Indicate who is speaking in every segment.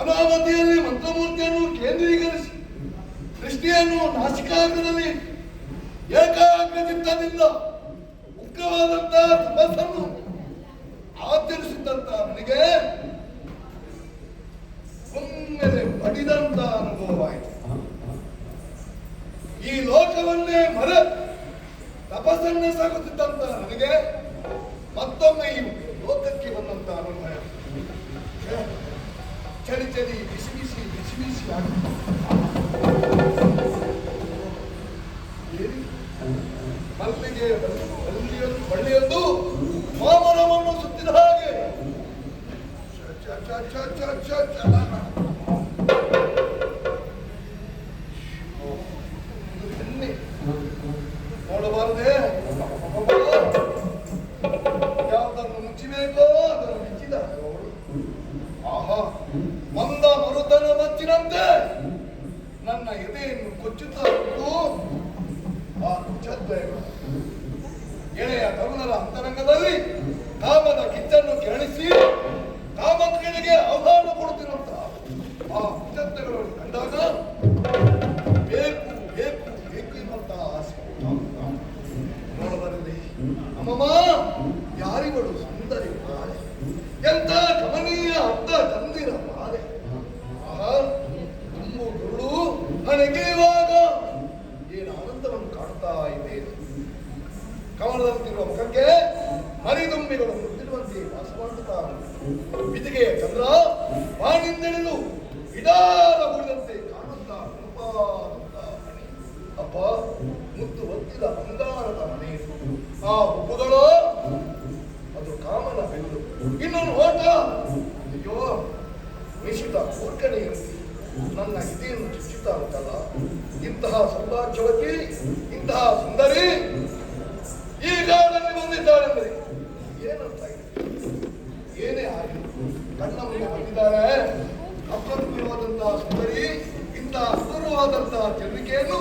Speaker 1: ಅನಾಮತಿಯಲ್ಲಿ ಮಂತ್ರಮೂರ್ತಿಯನ್ನು ಕೇಂದ್ರೀಕರಿಸಿ ದೃಷ್ಟಿಯನ್ನು ನಾಸಿಕಾಗ್ರದಲ್ಲಿ ಏಕಾಗ್ರಚಿತ್ತದಿಂದ ಉಗ್ರವಾದಂತಹ ತಪಸ್ಸನ್ನು ಆಚರಿಸಿದಂತ ನನಗೆ ಒಮ್ಮೆಲೆ ಬಡಿದಂತ ಅನುಭವವಾಯಿತು. ಈ ಲೋಕವನ್ನೇ ತಪಸ್ಸನ್ನೇ ಸಾಗುತ್ತಿದ್ದಂತ ನನಗೆ ಮತ್ತೊಮ್ಮೆ ಈ ಲೋಕಕ್ಕೆ ಬಂದಂತ ಅನುಭವ. ಚಳಿ ಚಳಿ ಬಿಸಿ ಬಿಸಿ ಬಿಸಿ ಬಿಸಿ ಮಲ್ಲಿಗೆ ಬಳ್ಳಿಯೊಂದು ಮಾಮರವನ್ನು ಸುತ್ತಿದ ಹಾಗೆ ನೋಡಬಾರದೆ. ಯಾವುದನ್ನು ಮುಚ್ಚಿಬೇಕೋ ಅದನ್ನು ಮುಚ್ಚಿದ. ಆಹಾ, ಮಂದ ಮರುತನ ಮಚ್ಚಿನಂತೆ ನನ್ನ ಎದೆಯನ್ನು ಕೊಚ್ಚುತ್ತಾ ಆ ಕುಚದ್ವಯಗಳು ಎಳೆಯ ತರುಣರ ಅಂತರಂಗದಲ್ಲಿ ಕಾಮದ ಕಿಚ್ಚನ್ನು ಕೆರಳಿಸಿ ಕಾಮಕ್ರೀಡೆಗೆ ಆಹ್ವಾನ ಕೊಡುತ್ತಿರುವಂತ ಆ ಕುಚದ್ವಯಗಳನ್ನು ಕಂಡಾಗ ಬೇಕು ಬೇಕು ಬೇಕು ಎನ್ನುವಂತಹ ಆಸೆ ನೋಡಬರಲಿ. ಅಮ್ಮಮ್ಮ, ಯಾರಿಗಳು ಸುಂದರಿ ಬಾಳೆ, ಎಂತ ಗಮನೀಯ ಅರ್ಧ ತಂದಿರ ಬಾಳೆ. ಆಹಾ, ತುಂಬು ಗುರುಳು ಹಣೆಗೆಯುವಾಗ ಏನು ಆನಂದವನ್ನು ಕಾಣ್ತಾ ಇದೆ. ಕಮಲದಂತಿರುವ ಮುಖಕ್ಕೆ ಮರಿದುಂಬಿಗಳು ಮುತ್ತಿರುವಂತೆ ವಾಸ ಮಾಡುತ್ತಾ ಬಿದಿಗೆಯ ಚಂದ್ರ ಬಾಣಿಂದೆಳೆದು ಇಡಾದ ಗುಡಿದಂತೆ ಕಾಣುತ್ತಾ ಮಣಿ. ಅಪ್ಪ, ಮುತ್ತು ಒತ್ತಿದ ಬಂಗಾರದ ಮನೆ. ಆ ಹುಬ್ಬುಗಳು ಅದು ಕಾಮನ ಬೆಂದು. ಇನ್ನೊಂದು ಓಟ, ಅಯ್ಯೋ ನಿಶಿತ ಕೋರ್ಕಣೆಯಂತೆ ನನ್ನ ಹಿತೆಯನ್ನು ಚುಚ್ಚುತ್ತಾ ಉಂಟಲ್ಲ. ಇಂತಹ ಸೌಭಾಗ್ಯವತಿ, ಇಂತಹ ಸುಂದರಿ ಈ ಗಾಢಲ್ಲಿ ಬಂದಿದ್ದಾಳೆಂದರೆ ಏನಂತ ಇದೆ? ಏನೇ ಆಗಿ ಕಣ್ಣ ಮುಂದೆ ಬಂದಿದ್ದಾರೆ. ಅಪ್ರತಿಮವಾದಂತಹ ಸುಂದರಿ, ಇಂತಹ ಅಪೂರ್ವವಾದಂತಹ ಚಂದ್ರಿಕೆಯನ್ನು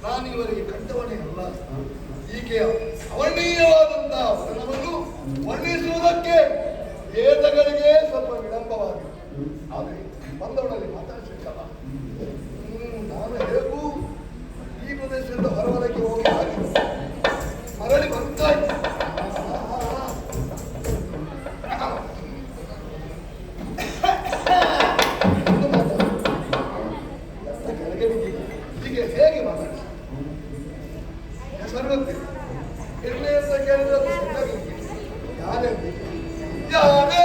Speaker 1: ನಾನಿವರಿಗೆ ಕಂಡವನೇ ಅಲ್ಲ. ಈಕೆಯ ಅವರ್ಣೀಯವಾದಂತಹ ವದನವನ್ನು ವರ್ಣಿಸುವುದಕ್ಕೆ ವೇದಗಳಿಗೆ ಸ್ವಲ್ಪ ವಿಳಂಬವಾಗಿದೆ. ಆದರೆ ಬಂದವರಲ್ಲಿ ಮಾತಾಡಿಸಬೇಕಲ್ಲ. ನಾನು ಹೇಗೂ ಈ ಪ್ರದೇಶದಿಂದ ಹೊರವಲಕ್ಕೆ ಹೋಗಿ ಮರಳಿ ಬರ್ತಾ ಇದ್ದೆ. ಹೀಗೆ ಹೇಗೆ ಮಾತಾಡಿ ಹೆಸರು ಗೊತ್ತಿಲ್ಲ. ಇರಲಿ ಅಂತ ಕೇಳಿದ್ರೆ ಯಾರೇ ಯಾರೇ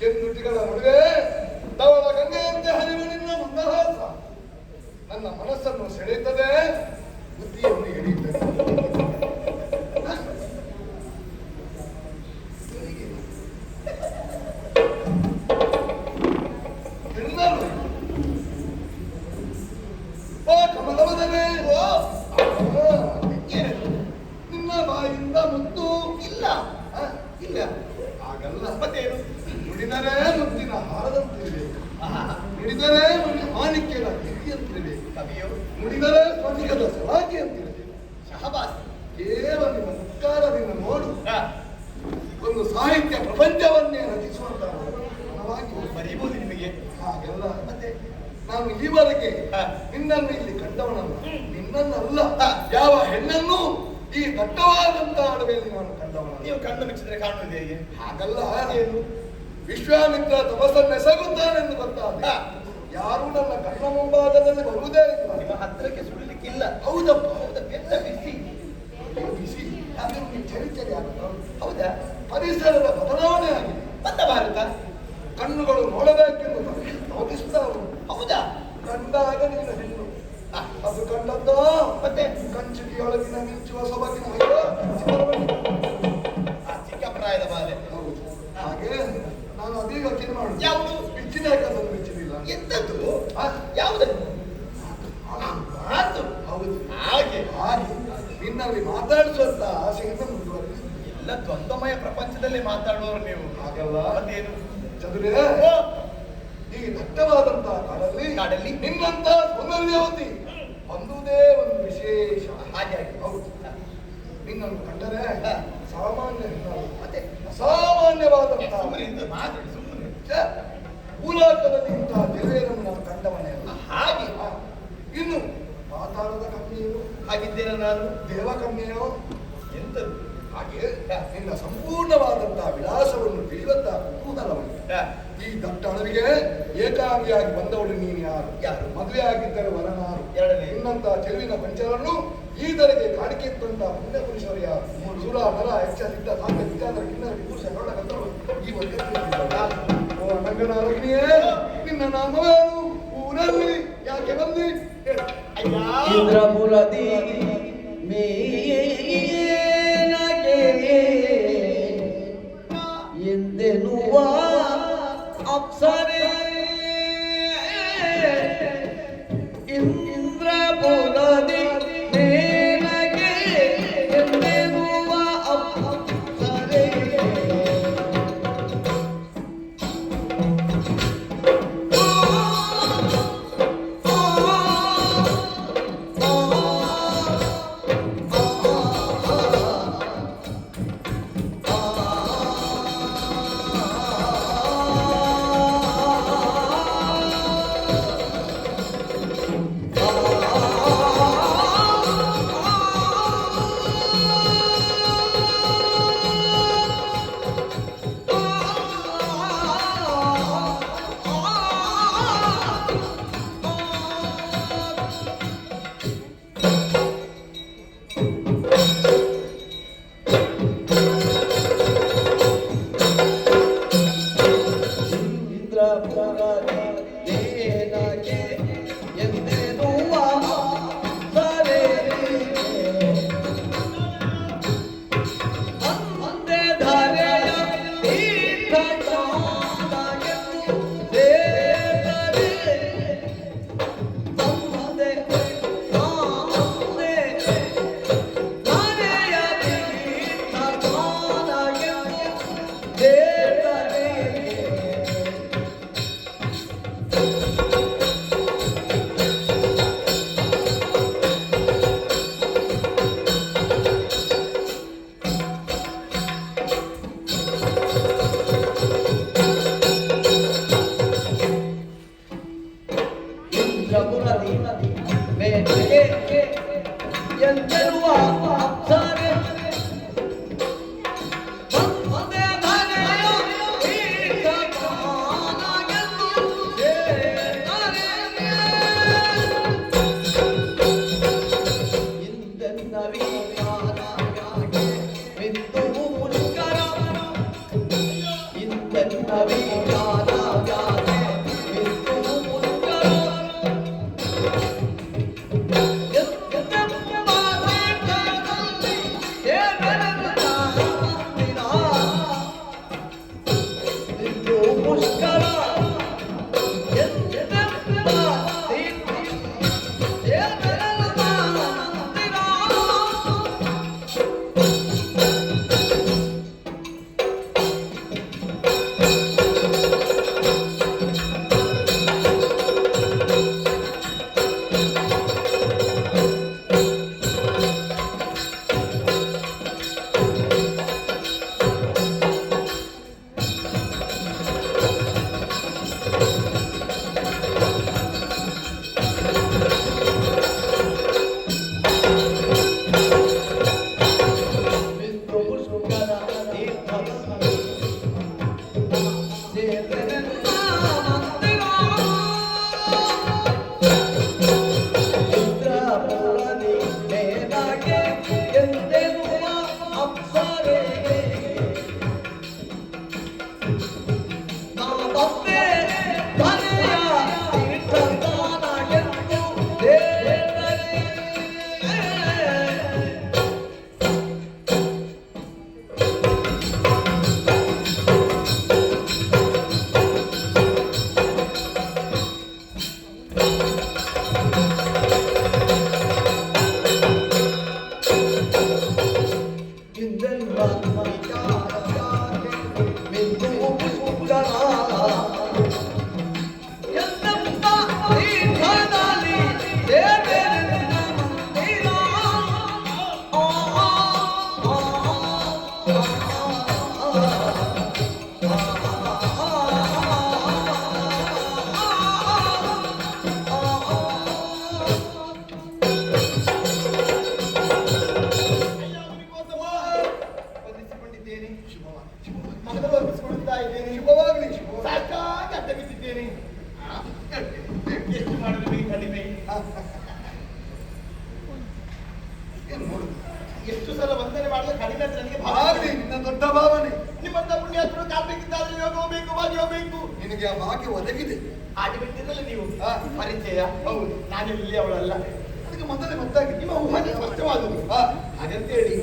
Speaker 1: ಕೆಂದುಟಿಗಳ ನಡುವೆ ಧವಳ ಗಂಗೆಯಂತೆ ಹರಿವು ನಿನ್ನ ಮಂದಹಾಸ ನನ್ನ ಮನಸ್ಸನ್ನು ಸೆಳೆಯುತ್ತದೆ, ಬುದ್ಧಿಯನ್ನು ಎಳೆಯುತ್ತದೆ. ಹಾಗಲ್ಲ.
Speaker 2: ಮತ್ತೇನು?
Speaker 1: ನುಡಿದರೆ ಮುತ್ತಿನ ಹಾರದಂತಿರಬೇಕು, ನುಡಿದರೆ ಮಾಣಿಕ್ಯದ ಕಿವಿಯಂತಿರಬೇಕು,
Speaker 2: ಕವಿಯೋ
Speaker 1: ನುಡಿದರೆ ಸ್ಫಟಿಕದ ಸಲಾಕೆ ಅಂತಿರಬೇಕು.
Speaker 2: ಶಹಬಾಸ್.
Speaker 1: ಕೇವಲ ನಿಮ್ಮ ಮುಕ್ಕಾರದಿಂದ ನೋಡು ಒಂದು ಸಾಹಿತ್ಯ ಪ್ರಪಂಚವನ್ನೇ ರಚಿಸುವಂತಹ ಮನವಾಗಿ
Speaker 2: ಬರೀಬಹುದು ನಿಮಗೆ.
Speaker 1: ಹಾಗೆಲ್ಲ
Speaker 2: ಮತ್ತೆ
Speaker 1: ನಾನು ಈವರೆಗೆ
Speaker 2: ಹಾ.
Speaker 1: ನಿನ್ನನ್ನು ಇಲ್ಲಿ ಕಂಡವನಲ್ಲ, ನಿನ್ನನ್ನಲ್ಲ ಯಾವ ಹೆಣ್ಣನ್ನು ಈ ದಟ್ಟವಾದಂತಹ ಅಡವೆಯಲ್ಲಿ ನಾನು ಕಂಡವನಲ್ಲ.
Speaker 2: ನೀವು ಕಣ್ಣು ಮುಚ್ಚಿದ್ರೆ ಕಾಣುವುದು ಹೇಗೆ?
Speaker 1: ಹಾಗಲ್ಲ.
Speaker 2: ಏನು?
Speaker 1: ವಿಶ್ವಾಮಿತ್ರ ತಪಸ್ಸನ್ನೆಸಗುತ್ತಾನೆಂದು ಗೊತ್ತಾದ
Speaker 2: ಹಾ.
Speaker 1: ಯಾರು ನನ್ನ ಕಣ್ಣ ಮುಂಭಾಗದಲ್ಲಿ ಬರುವುದೇ ಇಲ್ಲ.
Speaker 2: ನಿಮ್ಮ ಹತ್ತಿರಕ್ಕೆ ಸುಡಲಿಕ್ಕಿಲ್ಲ.
Speaker 1: ಹೌದಪ್ಪ.
Speaker 2: ಹೌದಾ? ಎಂತ ಬಿಸಿ.
Speaker 1: ಬಿಸಿ ಹಾಗೆ ಚಳಿ ಚಳಿ ಆಗುತ್ತ.
Speaker 2: ಹೌದಾ?
Speaker 1: ಪರಿಸರದ ಬದಲಾವಣೆ ಆಗಿದೆ.
Speaker 2: ಬಂದ ಭಾರತ.
Speaker 1: ಕಣ್ಣುಗಳು ನೋಡಬೇಕೆಂದು ತೋರಿಸ್ತಾ ಉಂಟು.
Speaker 2: ಹೌದಾ?
Speaker 1: ಕಂಡಾಗ ನಿನ್ನ ಹೆಣ್ಣು
Speaker 2: ಆ,
Speaker 1: ಅದು ಕಂಡದ್ದೋ
Speaker 2: ಮತ್ತೆ
Speaker 1: ಕಂಚುಕಿಯೊಳಗಿನ ಮಿಂಚುವ ಸೊಬಗಿನ
Speaker 2: ಆ ಚಿಕ್ಕ ಪ್ರಾಯದ ಬಾಲೆ.
Speaker 1: ಹೌದು. ಹಾಗೆ ನಾನು ಅದೀಗ ಯೋಚನೆ ಮಾಡುದು.
Speaker 2: ಯಾವುದು?
Speaker 1: ಬಿಚ್ಚಿದಾಕದನ್ನು ಬಿಚ್ಚಲಿಲ್ಲ.
Speaker 2: ಎಂತದ್ದು?
Speaker 1: ಆ,
Speaker 2: ಯಾವುದನ್ನು? ಮಾತು.
Speaker 1: ಹೌದು.
Speaker 2: ಹಾಗೆ
Speaker 1: ಹಾಗೆ ನಿನ್ನಲ್ಲಿ ಮಾತಾಡಿಸುವಂತ ಆಸೆಯನ್ನು ಮುಂದುವರಿಸಿ.
Speaker 2: ಎಲ್ಲ ದ್ವಂದ್ವಮಯ ಪ್ರಪಂಚದಲ್ಲಿ ಮಾತಾಡುವವರು ನೀವು.
Speaker 1: ಹಾಗಲ್ಲ.
Speaker 2: ಮತ್ತೇನು?
Speaker 1: ಚದುರೆ
Speaker 2: ಓ,
Speaker 1: ಈ ದಟ್ಟವಾದಂತಹ ಕಾಡಲ್ಲಿ ನಿನ್ನಂತ ಸೌಂದರ್ಯವತಿ ಹೊಂದುವುದೇ ಒಂದು ವಿಶೇಷ.
Speaker 2: ಹಾಗೆ ಹಾಗೆ.
Speaker 1: ಹೌದು. ನಿನ್ನನ್ನು ಕಂಡರೆ ಸಾಮಾನ್ಯ ಹೆಣ್ಣಲ್ಲ,
Speaker 2: ಮತ್ತೆ
Speaker 1: ಅಸಾಮಾನ್ಯವಾದಂತಹ
Speaker 2: ಸುಮ್ಮನೆ ಇಂತ ಮಾತಾಡಿ ಸುಮ್ಮನೆ.
Speaker 1: ಭೂಲೋಕದಲ್ಲಿ ಇಂತಹ ದಿವ್ಯರನ್ನು ನಾನು ಕಂಡವನೇ ಅಲ್ಲ.
Speaker 2: ಹಾಗೆ
Speaker 1: ಆ, ಇನ್ನು ಪಾತಾಳದ ಕನ್ಯೆಯೋ
Speaker 2: ಹಾಗಿದ್ದೇನೆ ನಾನು.
Speaker 1: ದೇವ ಕನ್ಯೆಯೋ
Speaker 2: ಎಂತದ್ದು?
Speaker 1: ಹಾಗೆ ನಿನ್ನ ಸಂಪೂರ್ಣವಾದಂತಹ ವಿಳಾಸವನ್ನು ತಿಳಿಯುವಂತಹ ಕುತೂಹಲವನ್ನು ಈ ದಟ್ಟ ಅಳವಿಗೆ ಏಕಾಂಗಿಯಾಗಿ ಬಂದವಳು ನೀನು ಯಾರು?
Speaker 2: ಯಾರು?
Speaker 1: ಮದುವೆ ಆಗಿದ್ದರೆ ವರನಾರು?
Speaker 2: ಎರಡನೇ
Speaker 1: ಇನ್ನಂತಹ ಚೆಲುವಿನ ಪಂಚರನ್ನು ಈತರಿಗೆ ಕಾಣಿಕೆ ಇಟ್ಟಂತಹ ಪುಣ್ಯ ಪುರುಷರು ಯಾರು? ಸುರ ನರ ಯಕ್ಷ ಸಿದ್ಧ ಸಾಂಗ ವಿಚಾರ ಕಿನ್ನರ ವಿಪುರುಷ ಗೌಡ ಗಂಧರ್ವ ಈ ಬಗ್ಗೆ ಓ ನಂಗನಾರಗ್ನಿಯೇ, ನಿನ್ನ ನಾಮವೇನು? ಊರಲ್ಲಿ ಯಾಕೆ ಬಂದಿ?
Speaker 3: ಇಂದ್ರಪುರದಿ ಮೇಯನಗೆ ಎಂದೆನ್ನುವ ಅಪ್ಸರೆ, ಇಂದ್ರಪುರದಿ ಮೇನಗೆ ಎಂದೆನ್ನುವ ಅಪ್ಸರೆ. ಮಿಂದು ಪುಷ್ಕರ ಎಂದೆಂಬ ಪೀಠದಲ್ಲಿ ದೇವೇಂದ್ರ ಮಂದಿರ. ಆ, ಆ, ಆ,
Speaker 2: ವಂದಿಸಿಕೊಂಡಿದ್ದೇನೆ.
Speaker 1: ಶುಭವಾಗಿ
Speaker 2: ಮಗನ ವರ್ತಿಸಿಕೊಳ್ಳುತ್ತಾ ಇದ್ದೇನೆ.
Speaker 1: ಶುಭವಾಗಲಿ ಶುಭವಾಗಲಿ.
Speaker 2: ಸಾಕಾಗಿ ಅಡ್ಡ ಬಿದ್ದಿದ್ದೇನೆ. ಎಷ್ಟು ಮಾಡಿದ್ರೆ ನಿಮಗೆ ಕಡಿಮೆ?
Speaker 1: ಏನು ನೋಡುದು
Speaker 2: ಎಷ್ಟು ಸಲ ವಂದನೆ ಮಾಡಿದ್ರೆ ಕಡಿಮೆ ಅಂತ ನನಗೆ ಭಾವ.
Speaker 1: ಆಗಲಿ ನಿನ್ನ ದೊಡ್ಡ ಭಾವನೆ.
Speaker 2: ನಿಮ್ಮಂತ ಪುಣ್ಯಾತ್ಮರು ಕಾಲ್ಬೇಕಿದ್ದಾದ್ರೆ ಯೋಗ ಹೋಗ್ಬೇಕು, ಭಾಗ್ಯ ಹೋಗ್ಬೇಕು.
Speaker 1: ನಿನಗೆ ಆ ಭಾಗ್ಯ ಒದಗಿದೆ.
Speaker 2: ಆಡಿ ಬಿಟ್ಟಿರಲ್ಲ ನೀವು
Speaker 1: ಹಾ.
Speaker 2: ಪರಿಚಯ.
Speaker 1: ಹೌದು.
Speaker 2: ನಾನು ಇಲ್ಲಿ ಅವಳಲ್ಲ.
Speaker 1: ಅದಕ್ಕೆ ಮೊದಲೇ ಗೊತ್ತಾಗಿದೆ.
Speaker 2: ನಿಮ್ಮ ಊಹೆ ಸ್ಪಷ್ಟವಾದದ್ದು.
Speaker 1: ಹಾ.
Speaker 2: ಹಾಗಂತೇಳಿ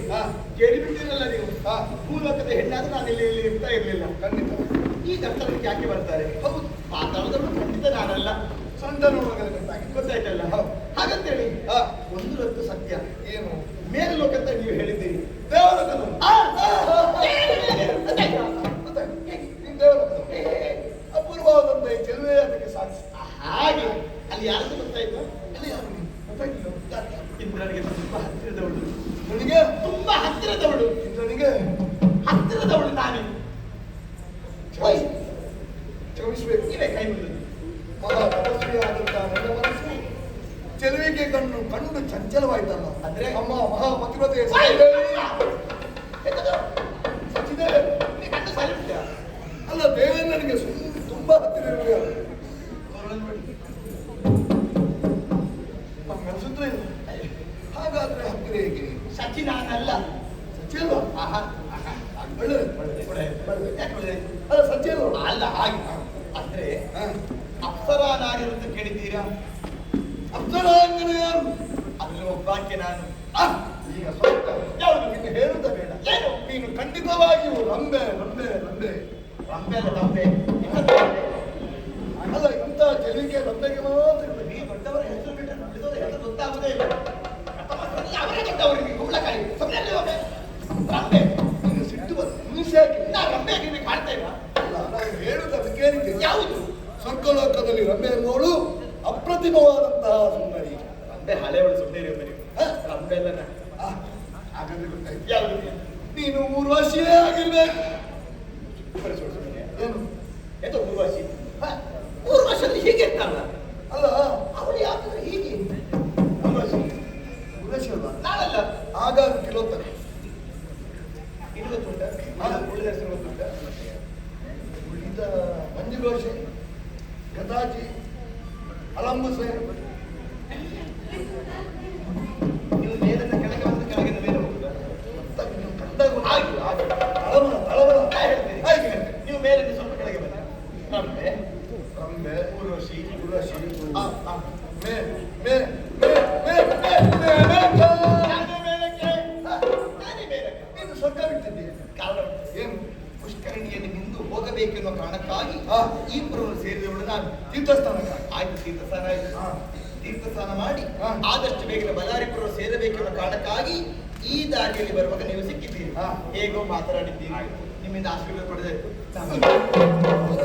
Speaker 2: ಕೇಳಿಬಿಟ್ಟಿರಲ್ಲ ನೀವು.
Speaker 1: ಹಾ.
Speaker 2: ಭೂಲೋಕದ ಹೆಣ್ಣಾದ್ರೆ ನಾನು ಇಲ್ಲಿ ಇರ್ತಾ ಇರ್ಲಿಲ್ಲ.
Speaker 1: ಖಂಡಿತ
Speaker 2: ಈ ದರ್ತನಕ್ಕೆ ಯಾಕೆ ಬರ್ತಾರೆ?
Speaker 1: ಹೌದು.
Speaker 2: ಮಾತಾಡೋದನ್ನು ಖಂಡಿತ ನಾನಲ್ಲ.
Speaker 1: ಸಣ್ಣ ನೋಡುವಾಗಲೇ ಗೊತ್ತಾಗಿದೆ.
Speaker 2: ಗೊತ್ತಾಯ್ತಲ್ಲ?
Speaker 1: ಹೌದು.
Speaker 2: ಹಾಗಂತೇಳಿ
Speaker 1: ಹಾ.
Speaker 2: ಒಂದು ರತ್ತು ಸತ್ಯ.
Speaker 1: ಏನು
Speaker 2: ಮೇಲೆ ಲೋಕ ಅಂತ ನೀವು ಹೇಳಿದ್ದೀರಿ.
Speaker 1: ದೇವಲೋಕದ
Speaker 2: ಗೊತ್ತಾಯ್ತಾ?
Speaker 1: ನೀನು ದೇವಲೋಕದ ಅಪೂರ್ವವಾದಂತ ಈ ಚೆಲುವೆ ಅದಕ್ಕೆ ಸಾಕ್ಷಿ.
Speaker 2: ಹಾಗೆ ಅಲ್ಲಿ ಯಾರು ಗೊತ್ತಾಯ್ತು?
Speaker 1: ಅಲ್ಲಿ ಯಾರು ನೀನು? ಗೊತ್ತಾಗಿಲ್ಲ.
Speaker 2: ಇಂದ್ರನಿಗೆ ತುಂಬಾ ಹತ್ತಿರದವಳು.
Speaker 1: ನನಗೆ
Speaker 2: ತುಂಬಾ ಹತ್ತಿರದವಳು.
Speaker 1: ನನಗೆ
Speaker 2: ಹತ್ತಿರದವಳು ನಾನೇ.
Speaker 1: ಕ್ಷಮಿಸಬೇಕು.
Speaker 2: ನೀವೇ ಕೈ ಮುಗಿದು
Speaker 1: ಮಹಾ ತಪಸ್ವಿಯಾದಂತಹ ನನ್ನ ಮನಸ್ಸು ಚೆಲುವಿಗೆ ಕಂಡು ಚಂಚಲವಾಯ್ತಲ್ಲ.
Speaker 2: ಅಂದ್ರೆ?
Speaker 1: ಅಮ್ಮ ಮಹಾ ಪತಿವ್ರತೆ ಸಚಿದೆ.
Speaker 2: ಕಣ್ಣು ಸಾಲಿಬಿಟ್ಟ.
Speaker 1: ಅಲ್ಲ ದೇವೇಂದ್ರನಿಗೆ ತುಂಬಾ ಹತ್ತಿರ ಇರಬೇಕು. ನಮ್ಗೆ ಅನ್ಸುತ್ತೆ ಇಲ್ಲ. ಹಾಗಾದ್ರೆ ಹತ್ತಿರ ಹೇಗೆ?
Speaker 2: ಸಚಿ ನಾನಲ್ಲ.
Speaker 1: ಸಚಿ ಅಲ್ವಾ?
Speaker 2: ಆಹಾ.
Speaker 1: ಒಳ್ಳೆದು.
Speaker 2: ಒಳ್ಳೆದು. ಯಾಕೆ ಒಳ್ಳೆದು?
Speaker 1: ಅಲ್ಲ ಸಚಿ ಅಲ್ವಾ?
Speaker 2: ಅಲ್ಲ ಹಾಗೆ. ಅಂದ್ರೆ
Speaker 1: ಹಾ.
Speaker 2: ಅಪ್ಸರಾ ನಾರಿರು ಅಂತ ಕೇಳಿದ್ದೀರಾ?
Speaker 1: ಅಪ್ಸರಾಂಗನ ಯಾರು?
Speaker 2: ಅದ್ರಲ್ಲಿ ಒಬ್ಬಾಕೆ ನಾನು.
Speaker 1: ಈಗ ಸ್ವಲ್ಪ
Speaker 2: ಯಾವುದು?
Speaker 1: ಇನ್ನು ಹೇಳುತ್ತ ಬೇಡ.
Speaker 2: ಏನು?
Speaker 1: ನೀನು ಖಂಡಿತವಾಗಿಯೂ ರಂಬೆ ರಂಬೆ ರಂಬೆ.
Speaker 2: ರಂಬೆ ಅಲ್ಲ ರಂಬೆ.
Speaker 1: ಅಲ್ಲ ಇಂಥ ಚೆಲುವಿಗೆ ರಂಬೆಗೆ ಮಾತ್ರ ಇರ್ಬೇಕು.
Speaker 2: ಈ ದೊಡ್ಡವರ ಹೆಸರು ಬಿಟ್ಟರೆ ನಡೆದೋದ ಹೆಸರು ಗೊತ್ತಾಗುದೇ ಇಲ್ಲ. ಅವರೇ ದೊಡ್ಡವರಿಗೆ ಕುಂಬಳಕಾಯಿ ಸುಮ್ಮನೆ ರಂಬೆ.
Speaker 1: ನೀನು ಸಿಟ್ಟು ಬಂದು ಹಿಂಸೆ ಹಾಕಿ.
Speaker 2: ನಾ ರಂಬೆ ನಿಮಗೆ ಕಾಣ್ತಾ ಇಲ್ಲ.
Speaker 1: ಅಲ್ಲ ನಾನು ಹೇಳುದು ಅದಕ್ಕೆ ಏನಿದೆ?
Speaker 2: ಯಾವುದು?
Speaker 1: ಸ್ವರ್ಗಲೋಕದಲ್ಲಿ ರಂಬೆ ಎಂಬುವಳು ಅಪ್ರತಿಮವಾದಂತಹ ಸುಂದರಿ.
Speaker 2: ರಂಬೆ ಹಳೆಯವಳು ಸುಮ್ಮನೆ ಇರೋದು ನೀವು.
Speaker 1: ಹ?
Speaker 2: ರಂಬೆ ಅಲ್ಲ ನಾ.
Speaker 1: ಹಾಗಾದ್ರೆ ಗೊತ್ತಾಯ್ತು.
Speaker 2: ಯಾವುದು?
Speaker 1: ನೀನು ಊರ್ವಶಿಯೇ ಆಗಿರ್ಬೇಕು. ಏನು?
Speaker 2: ಎಂತ ಊರ್ವಶಿ? ಊರ್ವಶಿ ಅಂದ್ರೆ ಹೀಗೆ ಇರ್ತಾರಲ್ಲ.
Speaker 1: ಅಲ್ಲ
Speaker 2: ಅವಳು ಯಾಕಂದ್ರೆ ಹೀಗೆ ಊರ್ವಶಿ.
Speaker 1: ಊರ್ವಶಿ ಅಲ್ವಾ?
Speaker 2: ನಾನಲ್ಲ.
Speaker 1: ಆಗಾಗ ಕಿಲೋತ್ತನೆ.
Speaker 2: ಇದು ಗೊತ್ತುಂಟ? ಉಳಿದ ಹೆಸರು ಗೊತ್ತುಂಟ?
Speaker 1: ಉಳಿದ ಮಂಜುಘೋಷೆ, ಗದಾಜಿ, ಅಲಂಬಸೆ.
Speaker 2: ನೀವು ಮೇಲಿಂದ ಕೆಳಗೆ ಬಂದು ಕೆಳಗಿಂದ ಮೇಲೆ ಹೋಗುದಾ?
Speaker 1: ನೀನು ಕಂಡಾಗ
Speaker 2: ಹಾಗೆ ಹಾಗೆ.
Speaker 1: ತಳಮಳ ತಳಮಳ.
Speaker 2: ನಾ ಹೇಳ್ತೇನೆ.
Speaker 1: ಹಾಗೆ ಹೇಳ್ತೇನೆ.
Speaker 2: ನೀವು ಮೇಲಿಂದ ಸ್ವಲ್ಪ ಕೆಳಗೆ ಬನ್ನಿ. ರಂಬೆ,
Speaker 1: ರಂಬೆ,
Speaker 2: ಊರ್ವಶಿ,
Speaker 1: ಊರ್ವಶಿ,
Speaker 2: ಆ, ಆ.
Speaker 1: ಮೇ ಮೇ ಮೇ ಮೇ ಮೇ ಮೇ ಮೇ.
Speaker 2: ನಾನೇ ಮೇಲಕ್ಕೆ. ನಾನೇ ಮೇಲಕ್ಕೆ.
Speaker 1: ನೀನು ಸ್ವರ್ಗ ಬಿಟ್ಟಿದ್ದೀಯ.
Speaker 2: ಕಾರಣ
Speaker 1: ಏನು?
Speaker 2: ಪುಷ್ಕರಣಿಯಲ್ಲಿ ನಿಂದು ಹೋಗಬೇಕೆನ್ನುವ ಕಾರಣಕ್ಕಾಗಿ
Speaker 1: ಆ.
Speaker 2: ಈ ಪುರವನ್ನು ಸೇರಿದವಳು ನಾನು.
Speaker 1: ತೀರ್ಥಸ್ಥಾನಕ್ಕೆ
Speaker 2: ಆಯ್ತು, ತೀರ್ಥಸ್ಥಾನ ಆಯ್ತು.
Speaker 1: ಹಾ.
Speaker 2: ತೀರ್ಥಸ್ನಾನ ಮಾಡಿ
Speaker 1: ಹಾ.
Speaker 2: ಆದಷ್ಟು ಬೇಗನೆ ಬಳ್ಳಾರಿಪುರ ಸೇರಬೇಕೆನ್ನುವ ಕಾರಣಕ್ಕಾಗಿ ಈ ದಾರಿಯಲ್ಲಿ ಬರುವಾಗ ನೀವು ಸಿಕ್ಕಿದ್ದೀರಿ.
Speaker 1: ಹಾ.
Speaker 2: ಹೇಗೋ ಮಾತನಾಡಿದ್ದೀರಿ. ನಿಮ್ಮಿಂದ ಆಶೀರ್ವಾದ ಪಡೆದಾಯ್ತು.